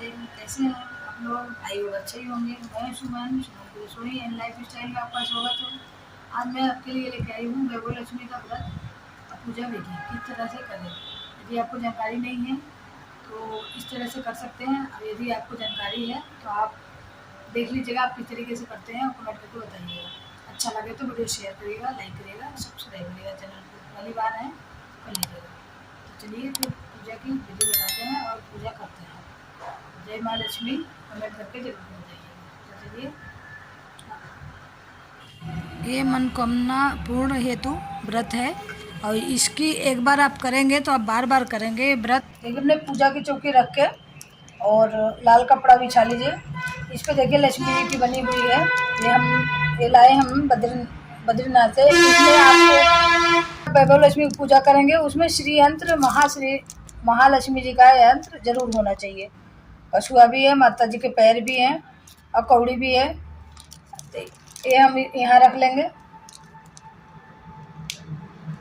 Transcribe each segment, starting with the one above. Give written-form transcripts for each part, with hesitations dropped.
राधे। कैसे हैं आप लोग? आई होगा अच्छे ही होंगे। मैं सुमन की रसोई एंड लाइफ स्टाइल में आपका स्वागत है। आज मैं आपके लिए लेके आई हूँ वैभव लक्ष्मी का व्रत और पूजा विधि किस तरह से करें। यदि आपको जानकारी नहीं है तो इस तरह से कर सकते हैं, और यदि आपको जानकारी है तो आप देख लीजिएगा आप किस तरीके से करते हैं और कमेंट करके बताइएगा। अच्छा लगे तो वीडियो शेयर करिएगा, लाइक करिएगा, सब्सक्राइब करिएगा। चैनल को पहली बार है कर लीजिएगा। तो चलिए फिर पूजा की विधि बताते हैं और पूजा करते हैं। जय माँ लक्ष्मी कमेंट करके जरूर बताइएगा। तो चलिए, ये मनोकामना पूर्ण हेतु व्रत है और इसकी एक बार आप करेंगे तो आप बार बार करेंगे ये व्रत। देखिए अपने पूजा की चौकी रख के और लाल कपड़ा बिछा लीजिए। इस पे देखिए लक्ष्मी जी की बनी हुई है। ये लाए हम बद्रीनाथ से। इसमें आपको वैभव लक्ष्मी की पूजा करेंगे, उसमें श्री यंत्र महालक्ष्मी जी का यंत्र जरूर होना चाहिए। कछुआ भी है, माता जी के पैर भी हैं और कौड़ी भी है। ये हम यहाँ रख लेंगे।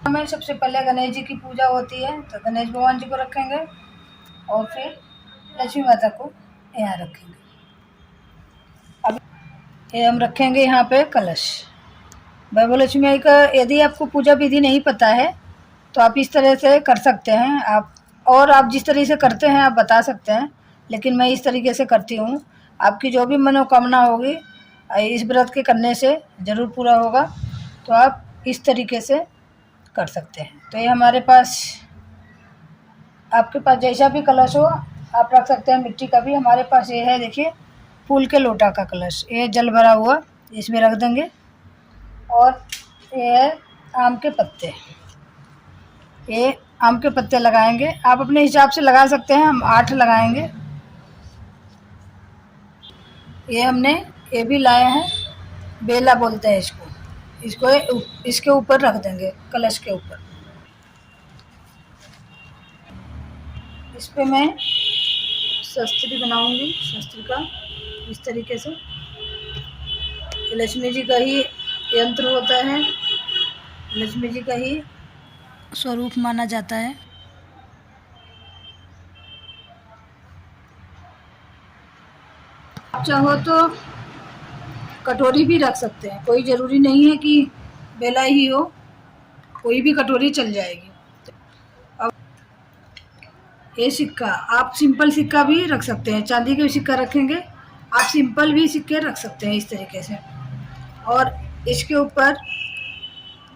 हमें सबसे पहले गणेश जी की पूजा होती है तो गणेश भगवान जी को रखेंगे और फिर लक्ष्मी माता को यहाँ रखेंगे। अब ये हम रखेंगे यहाँ पे कलश। वैभव लक्ष्मी का यदि आपको पूजा विधि नहीं पता है तो आप इस तरह से कर सकते हैं। आप जिस तरीके से करते हैं आप बता सकते हैं, लेकिन मैं इस तरीके से करती हूँ। आपकी जो भी मनोकामना होगी इस व्रत के करने से ज़रूर पूरा होगा, तो आप इस तरीके से कर सकते हैं। तो ये हमारे पास, आपके पास जैसा भी कलश हो आप रख सकते हैं। मिट्टी का भी हमारे पास ये है, देखिए फूल के लोटा का कलश, ये जल भरा हुआ इसमें रख देंगे। और ये है आम के पत्ते, ये आम के पत्ते लगाएंगे। आप अपने हिसाब से लगा सकते हैं, हम 8 लगाएंगे। ये हमने ये भी लाए हैं, बेला बोलते हैं इसको इसके ऊपर रख देंगे, कलश के ऊपर। इस पे मैं शस्त्री बनाऊंगी, शस्त्र का इस तरीके से। लक्ष्मी जी का ही यंत्र होता है, लक्ष्मी जी का ही स्वरूप माना जाता है। आप चाहो तो कटोरी भी रख सकते हैं, कोई ज़रूरी नहीं है कि बेला ही हो, कोई भी कटोरी चल जाएगी। अब ये सिक्का, आप सिंपल सिक्का भी रख सकते हैं, चांदी का सिक्का रखेंगे, आप सिंपल भी सिक्के रख सकते हैं इस तरीके से। और इसके ऊपर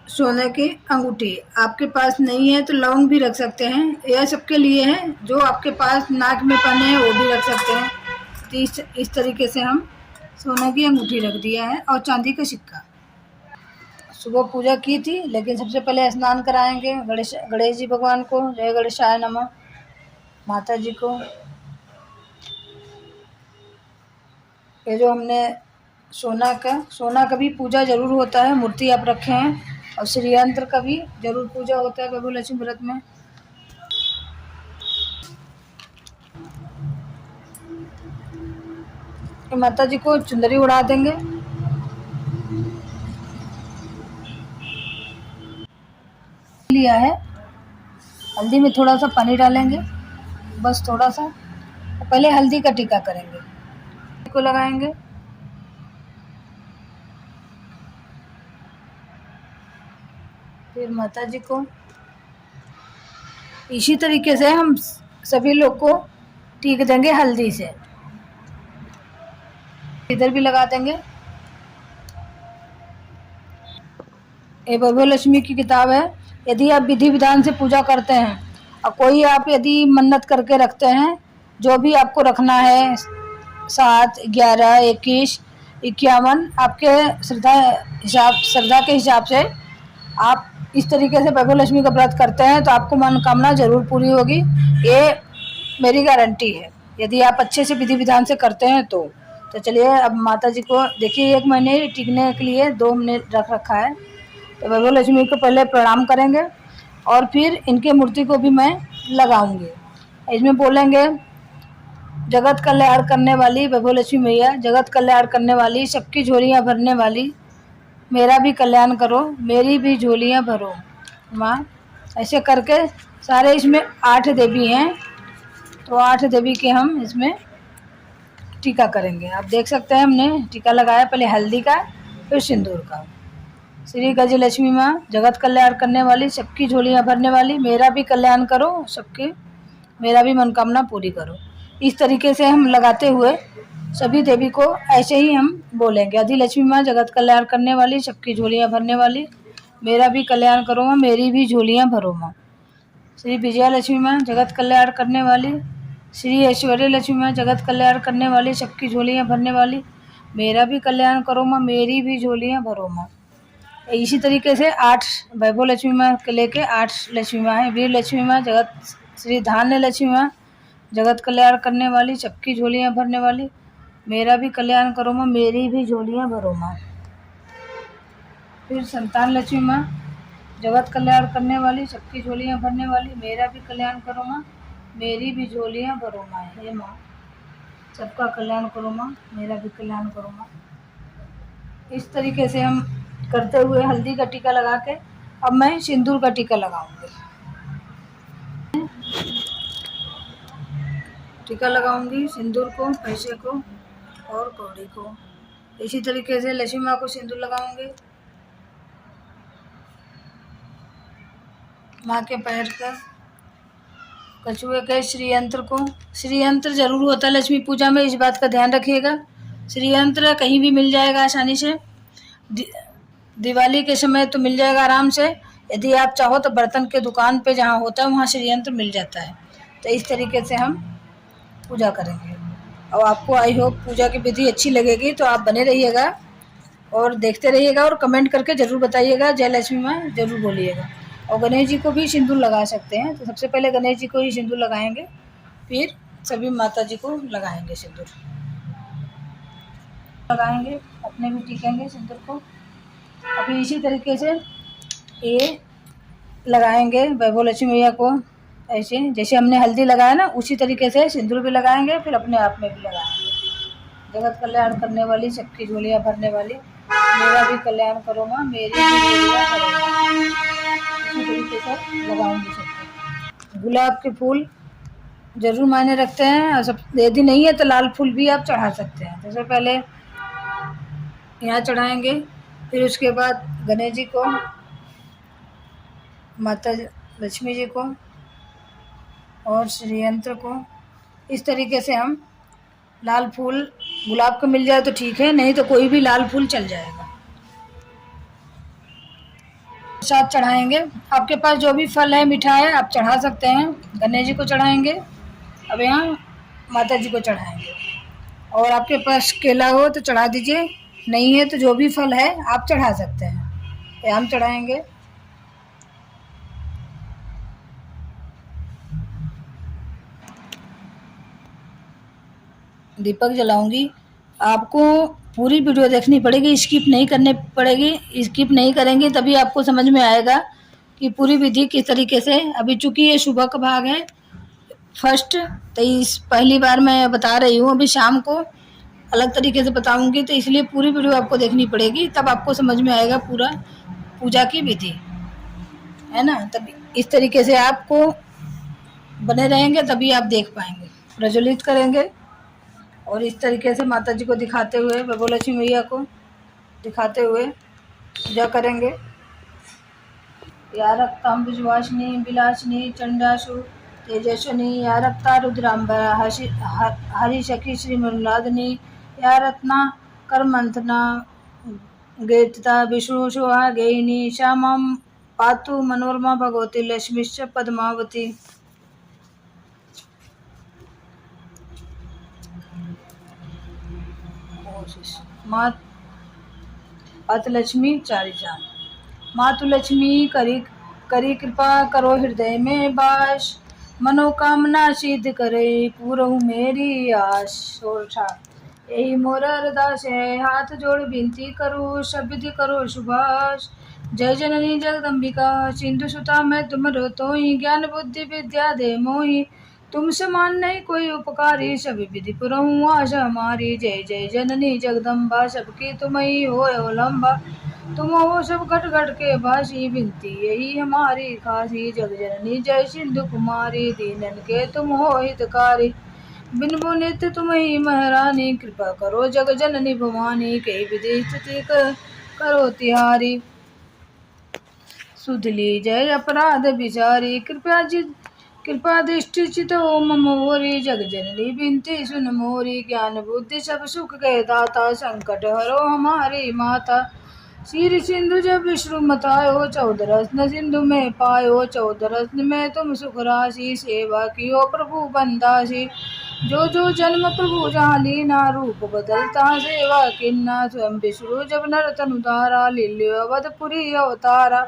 सोने की अंगूठी, आपके पास नहीं है तो लौंग भी रख सकते हैं। यह सबके लिए है, जो आपके पास नाक में पहने हैं वो भी रख सकते हैं। तो इस तरीके से हम सोने की अंगूठी रख दिया है और चांदी का सिक्का। सुबह पूजा की थी, लेकिन सबसे पहले स्नान कराएंगे गणेश जी भगवान को। जय गणेशाय नमः। माता जी को ये जो हमने सोना का भी पूजा जरूर होता है, मूर्ति आप रखे हैं। और श्री यंत्र का भी जरूर पूजा होता है वैभव लक्ष्मी व्रत में। माता जी को चुंदरी उड़ा देंगे। लिया है, हल्दी में थोड़ा सा पानी डालेंगे, बस थोड़ा सा। पहले हल्दी का टीका करेंगे, को लगाएंगे। फिर माता जी को इसी तरीके से हम सभी लोग को टीक देंगे हल्दी से। इधर भी लगा देंगे। ये वैभव लक्ष्मी की किताब है। यदि आप विधि विधान से पूजा करते हैं और कोई आप यदि मन्नत करके रखते हैं, जो भी आपको रखना है 7, 11, 21, 51, आपके श्रद्धा के हिसाब से आप इस तरीके से वैभव लक्ष्मी का व्रत करते हैं तो आपको मनोकामना जरूर पूरी होगी, ये मेरी गारंटी है, यदि आप अच्छे से विधि विधान से करते हैं तो। चलिए अब माता जी को देखिए, 1 महीने टिकने के लिए 2 महीने रख रखा है। तो वैभव लक्ष्मी को पहले प्रणाम करेंगे और फिर इनके मूर्ति को भी मैं लगाऊंगी। इसमें बोलेंगे, जगत कल्याण करने वाली वैभव लक्ष्मी मैया, जगत कल्याण करने वाली, सबकी झोलियाँ भरने वाली, मेरा भी कल्याण करो, मेरी भी झोलियाँ भरो माँ। ऐसे करके सारे, इसमें 8 देवी हैं तो 8 देवी के हम इसमें टीका करेंगे। आप देख सकते हैं हमने टीका लगाया, पहले हल्दी का फिर सिंदूर का। श्री गजलक्ष्मी माँ जगत कल्याण करने वाली, सबकी झोलियाँ भरने वाली, मेरा भी कल्याण करो, सबकी मेरा भी मनोकामना पूरी करो। इस तरीके से हम लगाते हुए सभी देवी को ऐसे ही हम बोलेंगे। अधिलक्ष्मी माँ जगत कल्याण करने वाली, सबकी झोलियाँ भरने वाली, मेरा भी कल्याण करो माँ, मेरी भी झोलियाँ भरो माँ। श्री विजया लक्ष्मी माँ जगत कल्याण करने वाली, श्री ऐश्वर्य लक्ष्मी माँ जगत कल्याण करने वाली, सबकी झोलियाँ भरने वाली, मेरा भी कल्याण करो माँ, मेरी भी झोलियाँ भरो माँ। इसी तरीके से 8 वैभव लक्ष्मी माँ के लेके 8 लक्ष्मी माँ है। वीर लक्ष्मी माँ जगत, श्री धान्य लक्ष्मी माँ जगत कल्याण करने वाली, सबकी झोलियाँ भरने वाली, मेरा भी कल्याण करो माँ, मेरी भी झोलियाँ भरो माँ। फिर संतान लक्ष्मी माँ जगत कल्याण करने वाली, सबकी झोलियाँ भरने वाली, मेरा भी कल्याण करो माँ, मेरी भी झोलियाँ भरो माँ। हे माँ, सबका कल्याण करो माँ, मेरा भी कल्याण करो माँ। इस तरीके से हम करते हुए हल्दी का टीका लगा के अब मैं सिंदूर का टीका लगाऊंगी। टीका लगाऊंगी सिंदूर को, पैसे को और कौड़ी को। इसी तरीके से लक्ष्मी माँ को सिंदूर लगाऊंगी, माँ के पैर पर, कछुए के श्रीयंत्र को। श्रीयंत्र जरूर होता है लक्ष्मी पूजा में, इस बात का ध्यान रखिएगा। श्रीयंत्र कहीं भी मिल जाएगा आसानी से, दिवाली के समय तो मिल जाएगा आराम से। यदि आप चाहो तो बर्तन के दुकान पे जहाँ होता है वहाँ श्रीयंत्र मिल जाता है। तो इस तरीके से हम पूजा करेंगे और आपको आई होप पूजा की विधि अच्छी लगेगी। तो आप बने रहिएगा और देखते रहिएगा और कमेंट करके ज़रूर बताइएगा, जय लक्ष्मी माँ ज़रूर बोलिएगा। और गणेश जी को भी सिंदूर लगा सकते हैं। तो सबसे पहले गणेश जी को ही सिंदूर लगाएंगे, फिर सभी माता जी को लगाएंगे सिंदूर, लगाएंगे, अपने भी टीकेंगे सिंदूर को। अभी इसी तरीके से ये लगाएंगे वैभव लक्ष्मी मैया को, ऐसे जैसे हमने हल्दी लगाया ना उसी तरीके से सिंदूर भी लगाएंगे, फिर अपने आप में भी लगाएंगे। जगत कल्याण करने वाली, सबकी झोलियाँ भरने वाली, मेरा भी कल्याण करो माँ, मेरी भी झोलियाँ भरो माँ। इसी तरीके से लगाऊंगी सबको। गुलाब के फूल जरूर मायने रखते हैं, और सब यदि नहीं है तो लाल फूल भी आप चढ़ा सकते हैं। सबसे पहले यहाँ चढ़ाएंगे, फिर उसके बाद गणेश जी को, माता लक्ष्मी जी को और श्रीयंत्र को। इस तरीके से हम लाल फूल, गुलाब का मिल जाए तो ठीक है, नहीं तो कोई भी लाल फूल चल जाएगा। प्रसाद चढ़ाएंगे, आपके पास जो भी फल है, मिठाई है, आप चढ़ा सकते हैं। गणेश जी को चढ़ाएंगे, अब यहाँ माता जी को चढ़ाएंगे। और आपके पास केला हो तो चढ़ा दीजिए, नहीं है तो जो भी फल है आप चढ़ा सकते हैं। ये हम चढ़ाएंगे। दीपक जलाऊंगी। आपको पूरी वीडियो देखनी पड़ेगी, स्किप नहीं करनी पड़ेगी। स्किप नहीं करेंगे तभी आपको समझ में आएगा कि पूरी विधि किस तरीके से। अभी चूंकि ये सुबह का भाग है फर्स्ट, तो इस पहली बार मैं बता रही हूँ, अभी शाम को अलग तरीके से बताऊंगी, तो इसलिए पूरी वीडियो आपको देखनी पड़ेगी, तब आपको समझ में आएगा पूरा पूजा की विधि, है ना। तब इस तरीके से आपको बने रहेंगे तभी आप देख पाएंगे। प्रज्वलित करेंगे और इस तरीके से माता जी को दिखाते हुए, वैभव लक्ष्मी मैया को दिखाते हुए पूजा करेंगे। या रक्ताम विजवासिनी विलासिनी चंडासु तेजस्विनी, या रक्ता रुद्रांबा हरिशकी श्रीमल्लादिनी, या रत्ना करमंथना गेतता विष्णु सुहागेयिनी, श्यामं पातु मनोरमा भगवती लक्ष्मीश्च पद्मावती। मातु लक्ष्मी चारिजा। मातु लक्ष्मी करी कृपा करो हृदय में बास, मनोकामना सिद्ध करे पूरहु मेरी आस। यही मोर अरदास है, हाथ जोड़ विनती करो, सब विधि करो सुभाष। जय जननी जगदम्बिका, सिंधु सुता मैं तुम रो ही, ज्ञान बुद्धि विद्या दे मोही, तुम समान नहीं कोई उपकारी, सब विधि पुरहूँ आशा हमारी। जय जय जननी जगदम्बा, सबकी तुम ही हो अवलंबा, तुम हो सब घट घट के भासी, विनती यही हमारी खासी। जग जननी जय सिंधु कुमारी, दीनन के तुम हो हितकारी, बिन बो नित्य तुम ही महारानी, कृपा करो जग जननी भवानी, कई विधि स्थिति करो तिहारी। सुध लीजय अपराध विचारी, कृपा दृष्टि चित ओम मोरी, जग जननी बिनती सुन मोरी, ज्ञान बुद्धि सब सुख के दाता, संकट हरो हमारी माता। सिर सिंधु जब विष्णु मतायो, 14 रत्न सिंधु में पायो, 14 रत्न में तुम सुख राशि, सेवा कियो प्रभु बंदासी। जो जो जन्म प्रभु जहाँ लीना, रूप बदलता सेवा किन्ना, स्वयं विष्णु जब नर तनु धारा, लील्यो अवधपुरी अवतारा।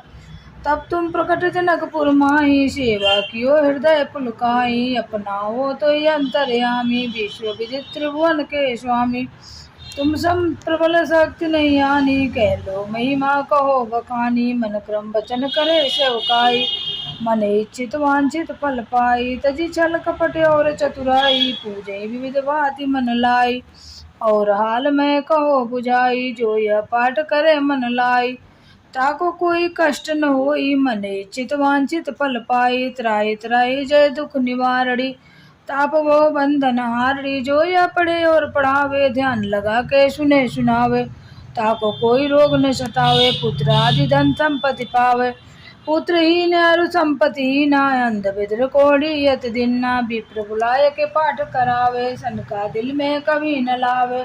तब तुम प्रकट जनकपुर माही, सेवा कियो हृदय पुलकाई, अपनाओ तो अंतर्यामी, विश्व विदित त्रिभुवन के स्वामी। तुम सम प्रबल शक्ति नहीं आनी, कह लो महिमा कहो बखानी, मन क्रम वचन करे सेवकाई, मन इच्छित वांछित फल पाई, तजी छल कपट और चतुराई, पूजे विविध भांति मन लाई, और हाल में कहो बुझाई, जो यह पाठ करे मन लाई, ताको कोई कष्ट न होई, मन इच्छित वांछित फल पाई, त्राहि त्राहि जय दुख निवारणी, ताप वो बंधन हारणी। जो यह पढ़े और पढ़ावे, ध्यान लगा के सुने सुनावे, ताको कोई रोग न सतावे, पुत्र आदि धन संपत्ति पावे। पुत्रहीन अरु संपत्तिहीन, अंध विद्र कोढ़ी यत दिन्ना, विप्र बुलाय के पाठ करावे, सन का दिल में कभी न लावे।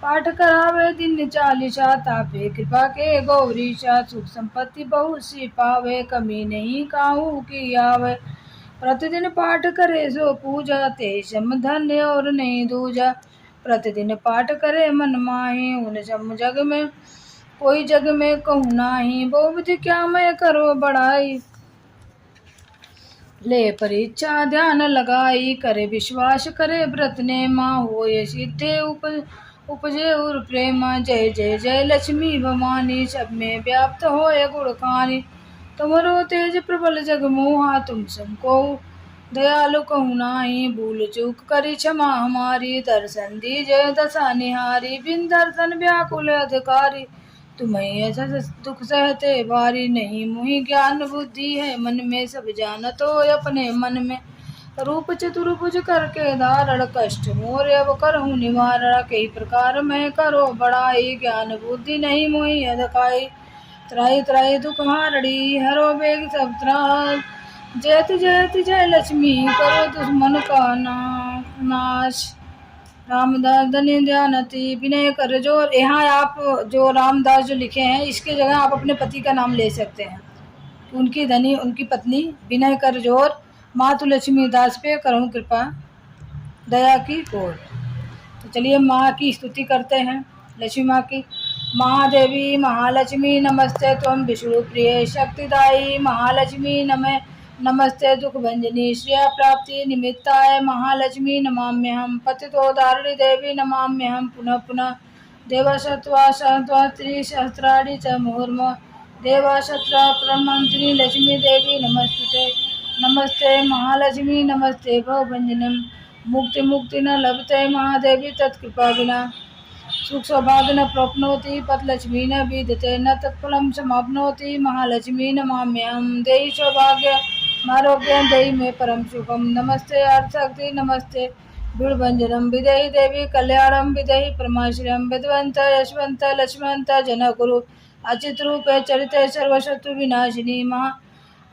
पाठ करावे दिन 40, तापे कृपा के गौरीशा, सुख संपत्ति बहुत सी पावे, कमी नहीं काहू की आवे। प्रतिदिन पाठ करे सो पूजा, ते सम धन्य और नहीं दूजा। प्रतिदिन पाठ करे मन माही, उन सम जग में कोई जग में कहूँ नाही, वो विधि क्या मैं करो बढ़ाई। ले परीक्षा ध्यान लगाई, करे विश्वास करे व्रत नेमा, होय सिद्धे उपजे और प्रेमा। जय जय जय लक्ष्मी भवानी, सब में व्याप्त होय गुण खानी, तुमरो तेज प्रबल जग मोहा, तुम सबको दयालु कहूँ नाही, भूल चूक करी क्षमा हमारी, दर्शन दीजय दशा निहारी, बिन दर्शन व्याकुल अधिकारी, तुम्हें ऐसा दुख सहते भारी। नहीं मुहि ज्ञान बुद्धि है मन में, सब जानत हो अपने मन में, रूप चतुर्भुज करके धारण, कष्ट मोर अब करहूँ निवारण, कई प्रकार मैं करो बड़ाई, ज्ञान बुद्धि नहीं मोहि अधिकाई, त्राहि त्राहि दुख हारणी, हरो बेग सब त्रास, जयति जयति जय लक्ष्मी, करो दुश्मन का नाश। रामदास धन्य ध्यानति विनय कर जोर। यहाँ आप जो रामदास जो लिखे हैं, इसके जगह आप अपने पति का नाम ले सकते हैं। उनकी धनी उनकी पत्नी विनय कर जोर, मातु लक्ष्मी दास पे करूँ कृपा दया की ओर। तो चलिए माँ की स्तुति करते हैं, लक्ष्मी माँ की। महादेवी महालक्ष्मी नमस्ते त्वं विष्णु प्रिय शक्तिदायी, महालक्ष्मी नमस्ते दुख भंजनी श्रेय प्राप्ति निमित्ताय, महालक्ष्मी नमाम्यहम्, पतितोद्धारिणी देवी नमाम्यहम्, पुनः पुनः देवसत्वा त्रिसहस्राणि च मुहुर्मुहुः, देवसत्रा प्रमंत्री लक्ष्मी देवी नमस्ते नमस्ते, महालक्ष्मी नमस्ते भवभंजनम्, मुक्ति मुक्ति न लभते महादेवी तत्कृपा विना, सुख सौभाग्य न प्राप्नोति पतलक्ष्मी न विद्यते, न तत्फलं समाप्नोति महालक्ष्मी नमाम्यहम्, देहि सौभाग्य आरोग्य देहि मे परम शुभम, नमस्ते अर्थशक्ति नमस्ते भीड़भंजनम, विदेहि देवी कल्याणम, विदेहि परमाश्रयम, विद्वंत यशवंत लक्ष्मंत जनकुरु, अचित रूपे चरिते सर्वशत्रु विनाशिनी,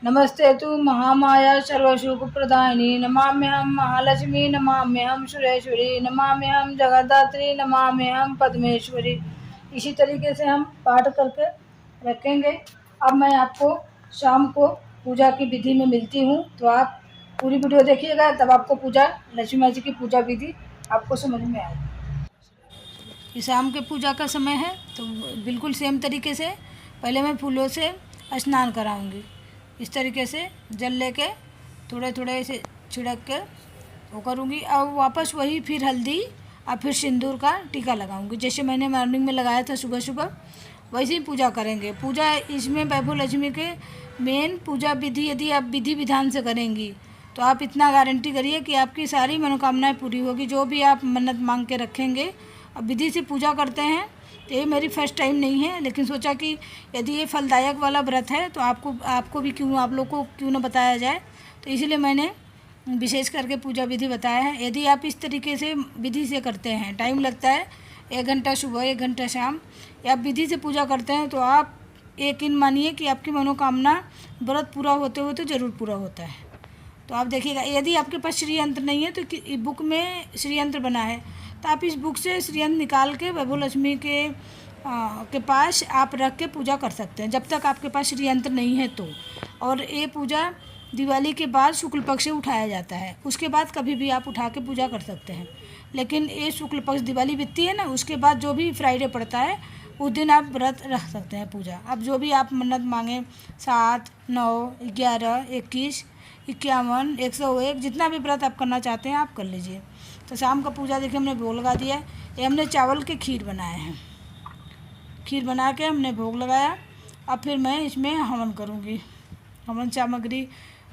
नमस्ते तु महामाया सर्वसुख प्रदायिनी, नमाम्यहम् महालक्ष्मी नमाम्यहम् सुरेश्वरी, नमाम्यहम् जगद्धात्री, नमाम्यहम् पद्मेश्वरी। इसी तरीके से हम पाठ करके रखेंगे। अब मैं आपको शाम को पूजा की विधि में मिलती हूँ, तो आप पूरी वीडियो देखिएगा, तब आपको पूजा लक्ष्मी माँ जी की पूजा विधि आपको समझ में आएगी। ये शाम के पूजा का समय है, तो बिल्कुल सेम तरीके से पहले मैं फूलों से स्नान कराऊंगी। इस तरीके से जल लेके थोड़े थोड़े ऐसे छिड़क के वो करूँगी, और वापस वही फिर हल्दी और फिर सिंदूर का टीका लगाऊंगी, जैसे मैंने मॉर्निंग में लगाया था सुबह सुबह, वैसे ही पूजा करेंगे। पूजा इसमें वैभव लक्ष्मी के मेन पूजा विधि यदि आप विधि विधान से करेंगी, तो आप इतना गारंटी करिए कि आपकी सारी मनोकामनाएं पूरी होगी, जो भी आप मन्नत मांग के रखेंगे। अब विधि से पूजा करते हैं, तो ये मेरी फर्स्ट टाइम नहीं है, लेकिन सोचा कि यदि ये फलदायक वाला व्रत है तो आपको भी क्यों, आप लोग को क्यों ना बताया जाए, तो इसलिए मैंने विशेष करके पूजा विधि बताया है। यदि आप इस तरीके से विधि से करते हैं, टाइम लगता है 1 घंटा सुबह 1 घंटा शाम, या आप विधि से पूजा करते हैं, तो आप यकीन मानिए कि आपकी मनोकामना व्रत पूरा होते होते ज़रूर पूरा होता है। तो आप देखिएगा, यदि आपके पास श्री यंत्र नहीं है तो बुक में श्री यंत्र बना है, तो आप इस बुक से श्री यंत्र निकाल के वैभव लक्ष्मी के पास आप रख के पूजा कर सकते हैं, जब तक आपके पास श्री यंत्र नहीं है तो। और ये पूजा दिवाली के बाद शुक्ल पक्ष से उठाया जाता है, उसके बाद कभी भी आप उठा के पूजा कर सकते हैं। लेकिन ये शुक्ल पक्ष दिवाली बीतती है ना, उसके बाद जो भी फ्राइडे पड़ता है उस दिन आप व्रत रख सकते हैं पूजा। अब जो भी आप मन्नत मांगें, 7, 9, 11, 21, 51, 101, जितना भी व्रत आप करना चाहते हैं आप कर लीजिए। तो शाम का पूजा देखिए हमने भोग लगा दिया है। ये हमने चावल के खीर बनाए हैं, खीर बना के हमने भोग लगाया। अब फिर मैं इसमें हवन करूँगी, हवन सामग्री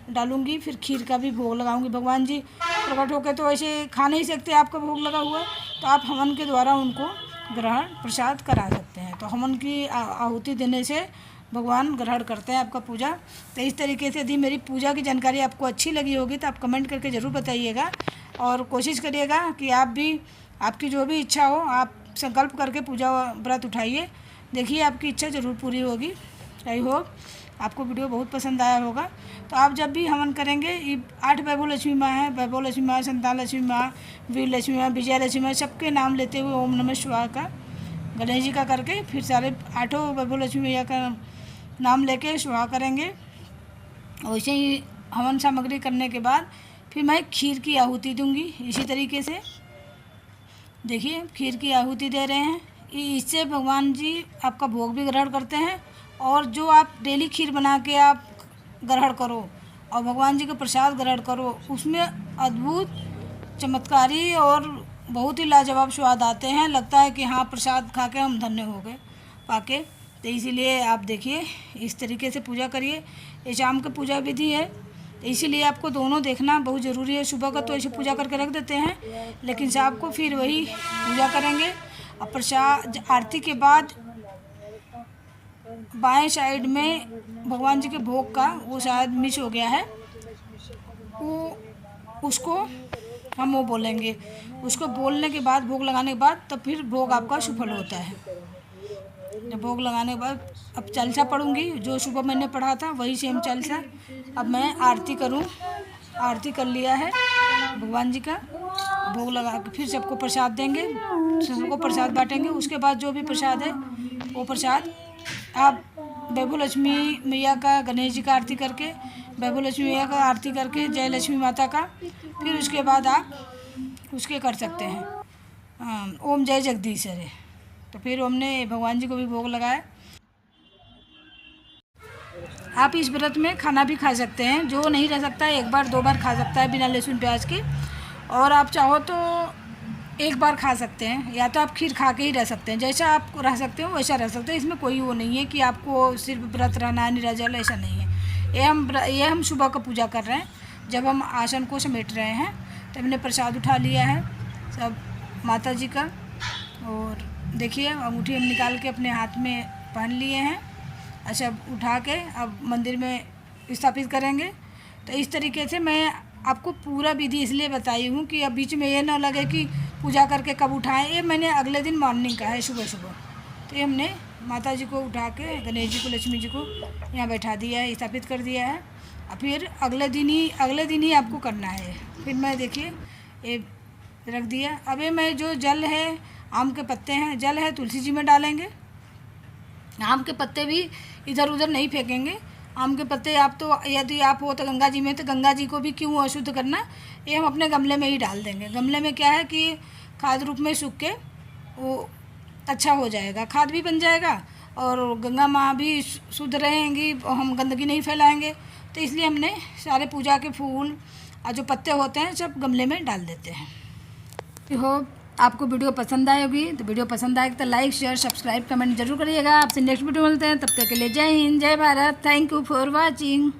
डालूँगी, फिर खीर का भी भोग लगाऊंगी। भगवान जी प्रकट होकर तो ऐसे खा नहीं सकते, आपका भोग लगा हुआ, तो आप हवन के द्वारा उनको ग्रहण प्रसाद करा सकते हैं। तो हवन की आहुति देने से भगवान ग्रहण करते हैं आपका पूजा। तो इस तरीके से यदि मेरी पूजा की जानकारी आपको अच्छी लगी होगी तो आप कमेंट करके ज़रूर बताइएगा, और कोशिश करिएगा कि आप भी, आपकी जो भी इच्छा हो, आप संकल्प करके पूजा व्रत उठाइए। देखिए आपकी इच्छा ज़रूर पूरी होगी। आई होप आपको वीडियो बहुत पसंद आया होगा। तो आप जब भी हवन करेंगे, 8 वैभव लक्ष्मी माँ हैं, वैभव लक्ष्मी माँ, संतान लक्ष्मी माँ, वीर लक्ष्मी माँ, विजया लक्ष्मी माँ, सबके नाम लेते हुए ओम नमः शिवाय का, गणेश जी का करके फिर सारे 8 वैभव लक्ष्मी मैया का नाम लेके शिवा करेंगे। वैसे ही हवन सामग्री करने के बाद फिर मैं खीर की आहुति दूंगी। इसी तरीके से देखिए खीर की आहुति दे रहे हैं, इससे भगवान जी आपका भोग भी ग्रहण करते हैं। और जो आप डेली खीर बना के आप ग्रहण करो और भगवान जी का प्रसाद ग्रहण करो, उसमें अद्भुत, चमत्कारी और बहुत ही लाजवाब स्वाद आते हैं। लगता है कि हाँ, प्रसाद खा के हम धन्य हो गए पाके। तो इसीलिए आप देखिए इस तरीके से पूजा करिए। ये शाम की पूजा विधि है, तो इसीलिए आपको दोनों देखना बहुत ज़रूरी है। सुबह का तो ऐसे पूजा करके रख देते हैं, लेकिन शाम को फिर वही पूजा करेंगे। और प्रसाद आरती के बाद बाएं साइड में भगवान जी के भोग का, वो शायद मिस हो गया है, उसको हम वो बोलेंगे। उसको बोलने के बाद, भोग लगाने के बाद, तब फिर भोग आपका सफल होता है। जब भोग लगाने के बाद अब चालीसा पढ़ूंगी, जो सुबह मैंने पढ़ा था वही सेम चालीसा। अब मैं आरती करूं, आरती कर लिया है भगवान जी का, भोग लगा के फिर सबको प्रसाद देंगे, सबको प्रसाद बांटेंगे। उसके बाद जो भी प्रसाद है वो प्रसाद आप वैभव लक्ष्मी मैया का, गणेश जी का आरती करके, वैभव लक्ष्मी मैया का आरती करके, जय लक्ष्मी माता का, फिर उसके बाद आप उसके कर सकते हैं ओम जय जगदीश हरे। तो फिर हमने भगवान जी को भी भोग लगाया। आप इस व्रत में खाना भी खा सकते हैं, जो नहीं रह सकता है 1 बार 2 बार खा सकता है बिना लहसुन प्याज के, और आप चाहो तो 1 बार खा सकते हैं, या तो आप खीर खा के ही रह सकते हैं। जैसा आप रह सकते हो वैसा रह सकते हैं। इसमें कोई वो नहीं है कि आपको सिर्फ व्रत रहना है, निराजल, ऐसा नहीं है। ये हम सुबह का पूजा कर रहे हैं, जब हम आसन को समेट रहे हैं। तो हमने प्रसाद उठा लिया है सब माता जी का, और देखिए अंगूठी हम निकाल के अपने हाथ में पहन लिए हैं। अच्छा, उठा के अब मंदिर में स्थापित करेंगे। तो इस तरीके से मैं आपको पूरा विधि इसलिए बताई हूँ कि अब बीच में ये ना लगे कि पूजा करके कब उठाएं। ये मैंने अगले दिन मॉर्निंग का है, सुबह सुबह। तो ये हमने माता जी को उठा के, गणेश जी को, लक्ष्मी जी को यहाँ बैठा दिया है, स्थापित कर दिया है। और फिर अगले दिन ही आपको करना है। फिर मैं देखिए ये रख दिया। अब ये मैं जो जल है, आम के पत्ते हैं, जल है तुलसी जी में डालेंगे। आम के पत्ते भी इधर उधर नहीं फेंकेंगे। आम के पत्ते आप तो, यदि आप हो तो गंगा जी में, तो गंगा जी को भी क्यों अशुद्ध करना, ये हम अपने गमले में ही डाल देंगे। गमले में क्या है कि खाद रूप में सूख के वो अच्छा हो जाएगा, खाद भी बन जाएगा, और गंगा माँ भी शुद्ध रहेंगी, हम गंदगी नहीं फैलाएंगे। तो इसलिए हमने सारे पूजा के फूल और जो पत्ते होते हैं सब गमले में डाल देते हैं। होप आपको वीडियो पसंद आई होगी। तो वीडियो पसंद आएगी तो लाइक, शेयर, सब्सक्राइब, कमेंट जरूर करिएगा। आपसे नेक्स्ट वीडियो मिलते हैं, तब तक के लिए जय हिंद, जय Bharat. Thank you for watching.